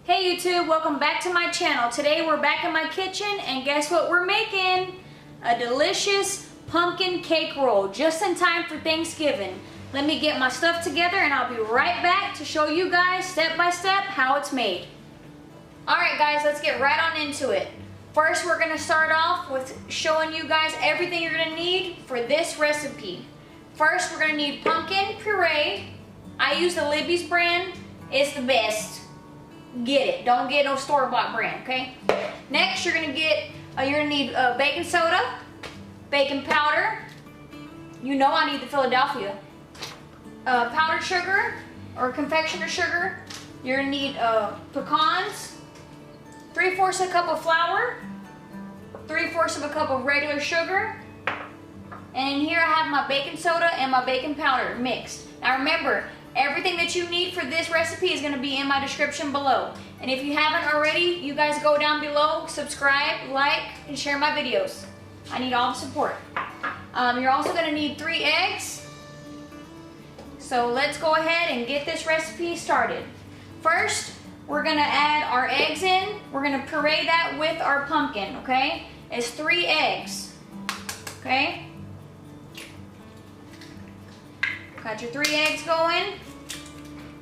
Hey YouTube, welcome back to my channel. Today we're back in my kitchen and guess what we're making? A delicious pumpkin cake roll just in time for Thanksgiving. Let me get my stuff together and I'll be right back to show you guys step by step how it's made. Alright guys, let's get right on into it. First we're going to start off with showing you guys everything you're going to need for this recipe. First we're going to need pumpkin puree. I use the Libby's brand. It's the best. Get it. Don't get no store-bought brand, okay? Next, you're gonna need baking soda, baking powder. You know I need the Philadelphia. Powdered sugar or confectioner sugar. You're gonna need pecans, 3/4 a cup of flour, 3/4 of a cup of regular sugar, and in here I have my baking soda and my baking powder mixed. Now remember, everything that you need for this recipe is going to be in my description below. And if you haven't already, you guys go down below, subscribe, like, and share my videos. I need all the support. You're also going to need 3 eggs. So let's go ahead and get this recipe started. First, we're going to add our eggs in. We're going to puree that with our pumpkin, okay? It's 3 eggs, okay? Got your 3 eggs going.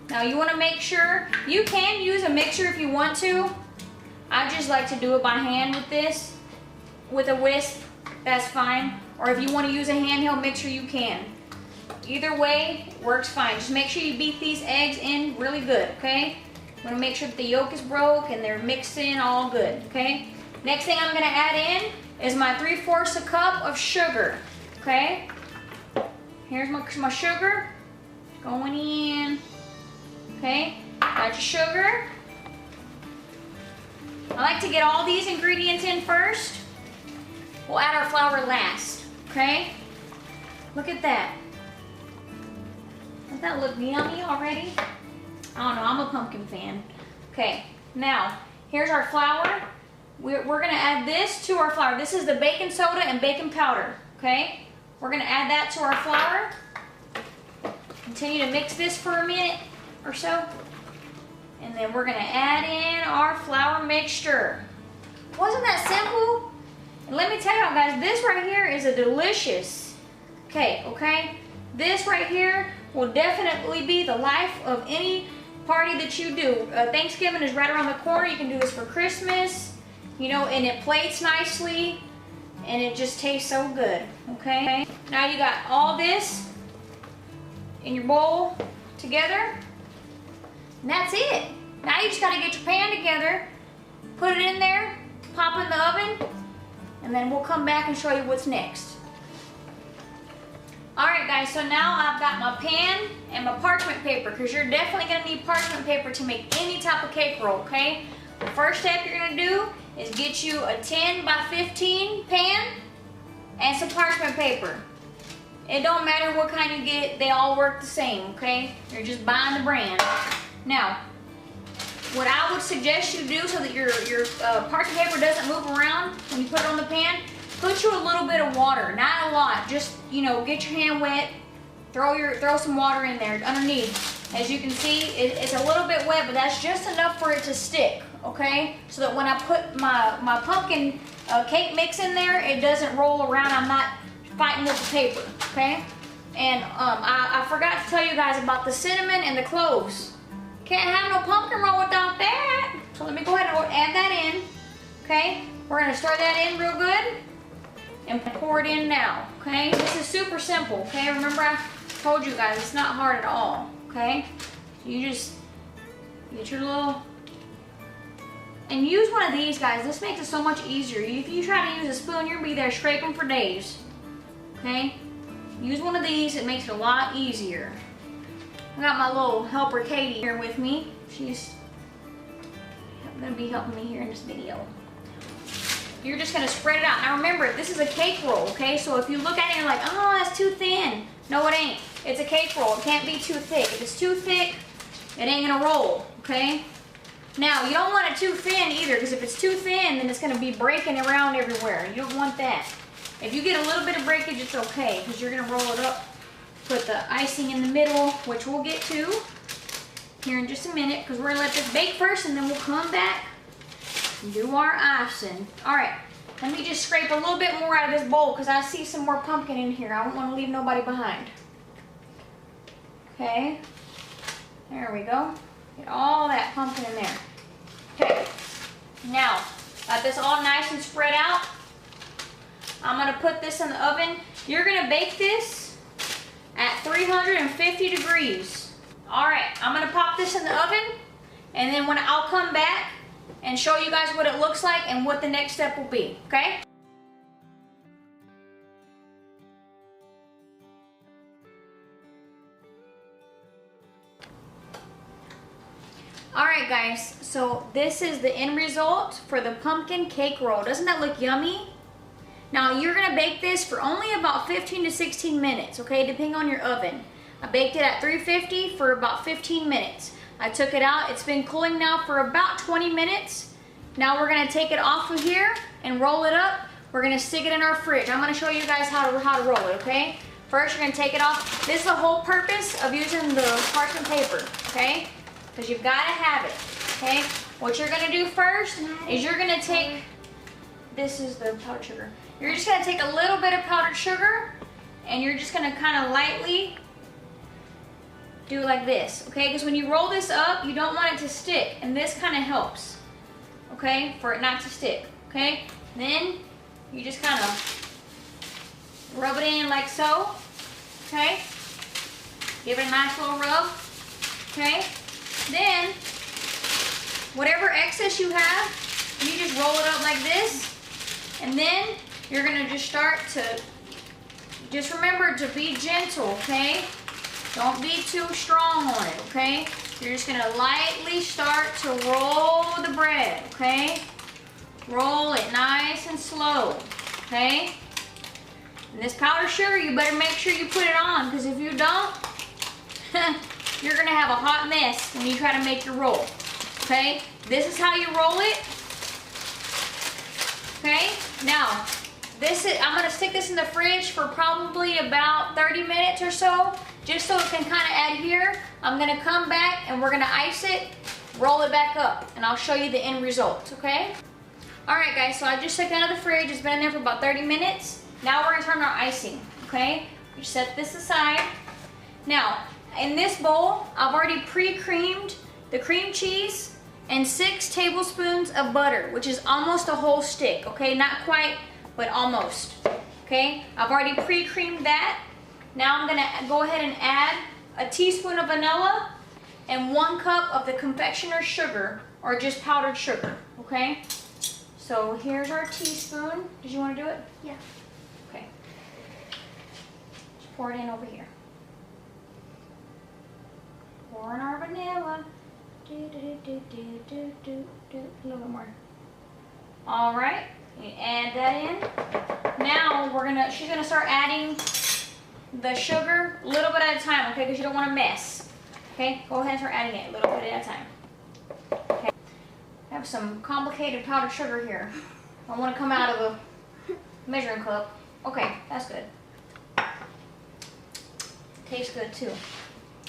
Now you want to make sure, you can use a mixer if you want to. I just like to do it by hand with this. With a whisk, that's fine. Or if you want to use a handheld mixer, you can. Either way, works fine. Just make sure you beat these eggs in really good, okay? You want to make sure that the yolk is broke and they're mixed in all good, okay? Next thing I'm going to add in is my 3/4 a cup of sugar, okay? Here's my sugar going in. Okay, got your sugar. I like to get all these ingredients in first. We'll add our flour last. Okay, look at that. Doesn't that look yummy already? I don't know, I'm a pumpkin fan. Okay, now here's our flour. We're going to add this to our flour. This is the baking soda and baking powder. Okay, we're going to add that to our flour. Continue to mix this for a minute or so. And then we're going to add in our flour mixture. Wasn't that simple? And let me tell you guys, this right here is a delicious cake, okay? This right here will definitely be the life of any party that you do. Thanksgiving is right around the corner. You can do this for Christmas, you know, and it plates nicely. And it just tastes so good, okay? Now you got all this in your bowl together, and that's it. Now you just gotta get your pan together, put it in there, pop it in the oven, and then we'll come back and show you what's next. Alright guys, so now I've got my pan and my parchment paper, because you're definitely gonna need parchment paper to make any type of cake roll, okay? The first step you're gonna do is get you a 10 by 15 pan and some parchment paper. It don't matter what kind you get, they all work the same, okay? You're just buying the brand. Now, what I would suggest you do so that your parchment paper doesn't move around when you put it on the pan, put you a little bit of water, not a lot. Just, you know, get your hand wet, throw some water in there underneath. As you can see, it's a little bit wet, but that's just enough for it to stick, okay? So that when I put my pumpkin cake mix in there, it doesn't roll around. I'm not fighting with the paper, okay? And I forgot to tell you guys about the cinnamon and the cloves. Can't have no pumpkin roll without that. So let me go ahead and add that in, okay? We're gonna stir that in real good and pour it in now, okay? This is super simple, okay? Remember I told you guys, it's not hard at all, okay? You just get your little, and use one of these guys. This makes it so much easier. If you try to use a spoon, you'll be there scraping for days, okay? Use one of these, it makes it a lot easier. I got my little helper Katie here with me. She's gonna be helping me here in this video. You're just gonna spread it out. Now remember, this is a cake roll, okay? So if you look at it and you're like, oh, that's too thin. No, it ain't. It's a cake roll. It can't be too thick. If it's too thick, it ain't gonna roll, okay? Now, you don't want it too thin either, because if it's too thin, then it's gonna be breaking around everywhere. You don't want that. If you get a little bit of breakage, it's okay, because you're gonna roll it up. Put the icing in the middle, which we'll get to. here in just a minute because we're gonna let this bake first and then we'll come back and do our icing. All right, let me just scrape a little bit more out of this bowl because I see some more pumpkin in here. I don't want to leave nobody behind. Okay, there we go. Get all that pumpkin in there. Okay, now got this all nice and spread out. I'm gonna put this in the oven. You're gonna bake this at 350 degrees. All right, I'm gonna pop this in the oven, and then when I'll come back and show you guys what it looks like and what the next step will be, okay? All right, guys, so this is the end result for the pumpkin cake roll. Doesn't that look yummy? Now, you're gonna bake this for only about 15 to 16 minutes, okay, depending on your oven. I baked it at 350 for about 15 minutes. I took it out. It's been cooling now for about 20 minutes. Now we're gonna take it off of here and roll it up. We're gonna stick it in our fridge. I'm gonna show you guys how to roll it, okay? First, you're gonna take it off. This is the whole purpose of using the parchment paper, okay? Because you've gotta have it, okay? What you're gonna do first is you're gonna take, this is the powdered sugar. You're just gonna take a little bit of powdered sugar and you're just gonna kind of lightly do like this, okay? Because when you roll this up, you don't want it to stick, and this kind of helps, okay, for it not to stick, okay? Then you just kind of rub it in like so, okay? Give it a nice little rub, okay? Then, whatever excess you have, you just roll it up like this, and then you're gonna just start to, just remember to be gentle, okay? Don't be too strong on it, okay? You're just gonna lightly start to roll the bread, okay? Roll it nice and slow, okay? And this powdered sugar, you better make sure you put it on, because if you don't, you're gonna have a hot mess when you try to make your roll, okay? This is how you roll it, okay? Now, I'm gonna stick this in the fridge for probably about 30 minutes or so, just so it can kind of adhere. I'm gonna come back and we're gonna ice it, roll it back up, and I'll show you the end result, okay? All right, guys, so I just took it out of the fridge. It's been in there for about 30 minutes. Now we're gonna turn our icing, okay? We set this aside. Now, in this bowl, I've already pre-creamed the cream cheese and 6 tablespoons of butter, which is almost a whole stick, okay? Not quite, but almost, okay? I've already pre-creamed that. Now I'm gonna go ahead and add a teaspoon of vanilla and 1 cup of the confectioner's sugar, or just powdered sugar, okay? So here's our teaspoon. Did you want to do it? Yeah. Okay. Just pour it in over here. Pour in our vanilla. A little bit more. All right. You add that in. Now she's gonna start adding the sugar a little bit at a time, okay? Because you don't want to mess. Okay. Go ahead and start adding it a little bit at a time. Okay. I have some complicated powdered sugar here. I want to come out of a measuring cup. Okay, that's good. Tastes good too.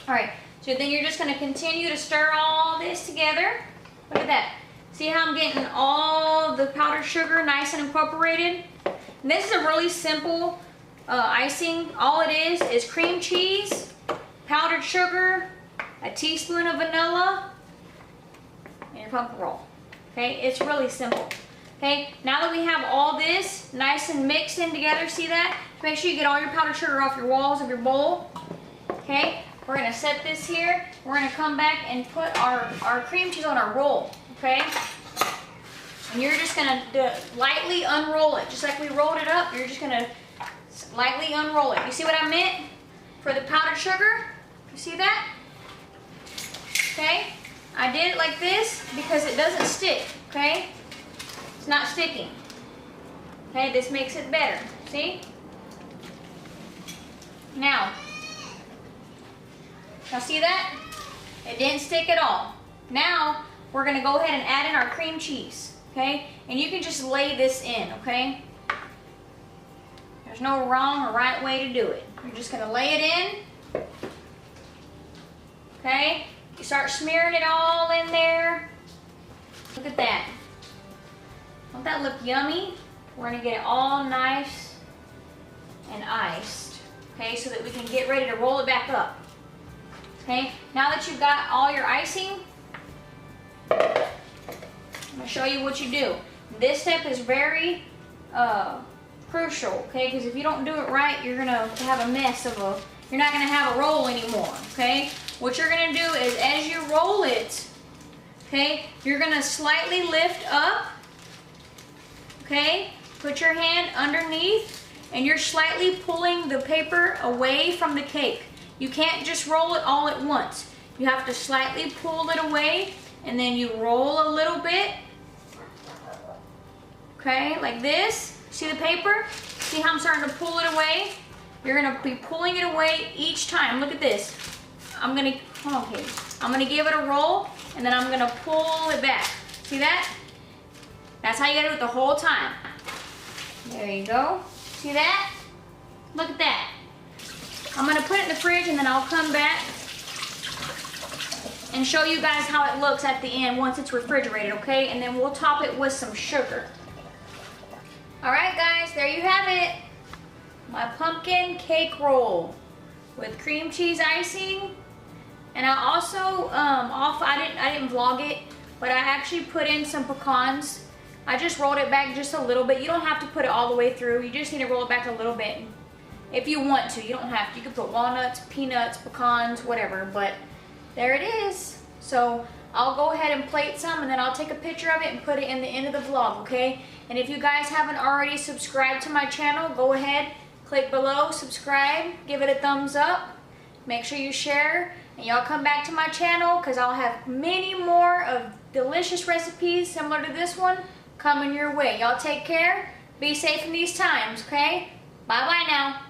All right. So then you're just going to continue to stir all this together. Look at that. See how I'm getting all the powdered sugar nice and incorporated? And this is a really simple icing. All it is cream cheese, powdered sugar, a teaspoon of vanilla, and your pumpkin roll. Okay, it's really simple. Okay, now that we have all this nice and mixed in together, see that? Make sure you get all your powdered sugar off your walls of your bowl. Okay, we're gonna set this here. We're gonna come back and put our cream cheese on our roll. Okay, and you're just gonna lightly unroll it, just like we rolled it up. You're just gonna lightly unroll it. You see what I meant for the powdered sugar? You see that? Okay, I did it like this because it doesn't stick. Okay, it's not sticking. Okay, this makes it better. See? Now see that? It didn't stick at all. Now we're gonna go ahead and add in our cream cheese, okay? And you can just lay this in, okay? There's no wrong or right way to do it. You're just gonna lay it in, okay? You start smearing it all in there. Look at that. Don't that look yummy? We're gonna get it all nice and iced, okay, so that we can get ready to roll it back up. Okay, now that you've got all your icing, I'm gonna show you what you do. This step is very crucial, okay, because if you don't do it right, you're gonna have a mess of you're not gonna have a roll anymore, okay? What you're gonna do is as you roll it, okay, you're gonna slightly lift up, okay? Put your hand underneath and you're slightly pulling the paper away from the cake. You can't just roll it all at once. You have to slightly pull it away and then you roll a little bit, okay, like this. See the paper? See how I'm starting to pull it away? You're gonna be pulling it away each time. Look at this. I'm gonna, hold on, Katie. I'm gonna give it a roll and then I'm gonna pull it back. See that? That's how you gotta do it the whole time. There you go. See that? Look at that. I'm gonna put it in the fridge and then I'll come back and show you guys how it looks at the end once it's refrigerated, okay? And then we'll top it with some sugar. All right, guys, there you have it. My pumpkin cake roll with cream cheese icing. And I also, I didn't vlog it, but I actually put in some pecans. I just rolled it back just a little bit. You don't have to put it all the way through. You just need to roll it back a little bit. If you want to, you don't have to. You can put walnuts, peanuts, pecans, whatever, but there it is. So I'll go ahead and plate some and then I'll take a picture of it and put it in the end of the vlog, okay? And if you guys haven't already subscribed to my channel, go ahead, click below, subscribe, give it a thumbs up, make sure you share, and y'all come back to my channel because I'll have many more of delicious recipes similar to this one coming your way. Y'all take care, be safe in these times, okay? Bye-bye now.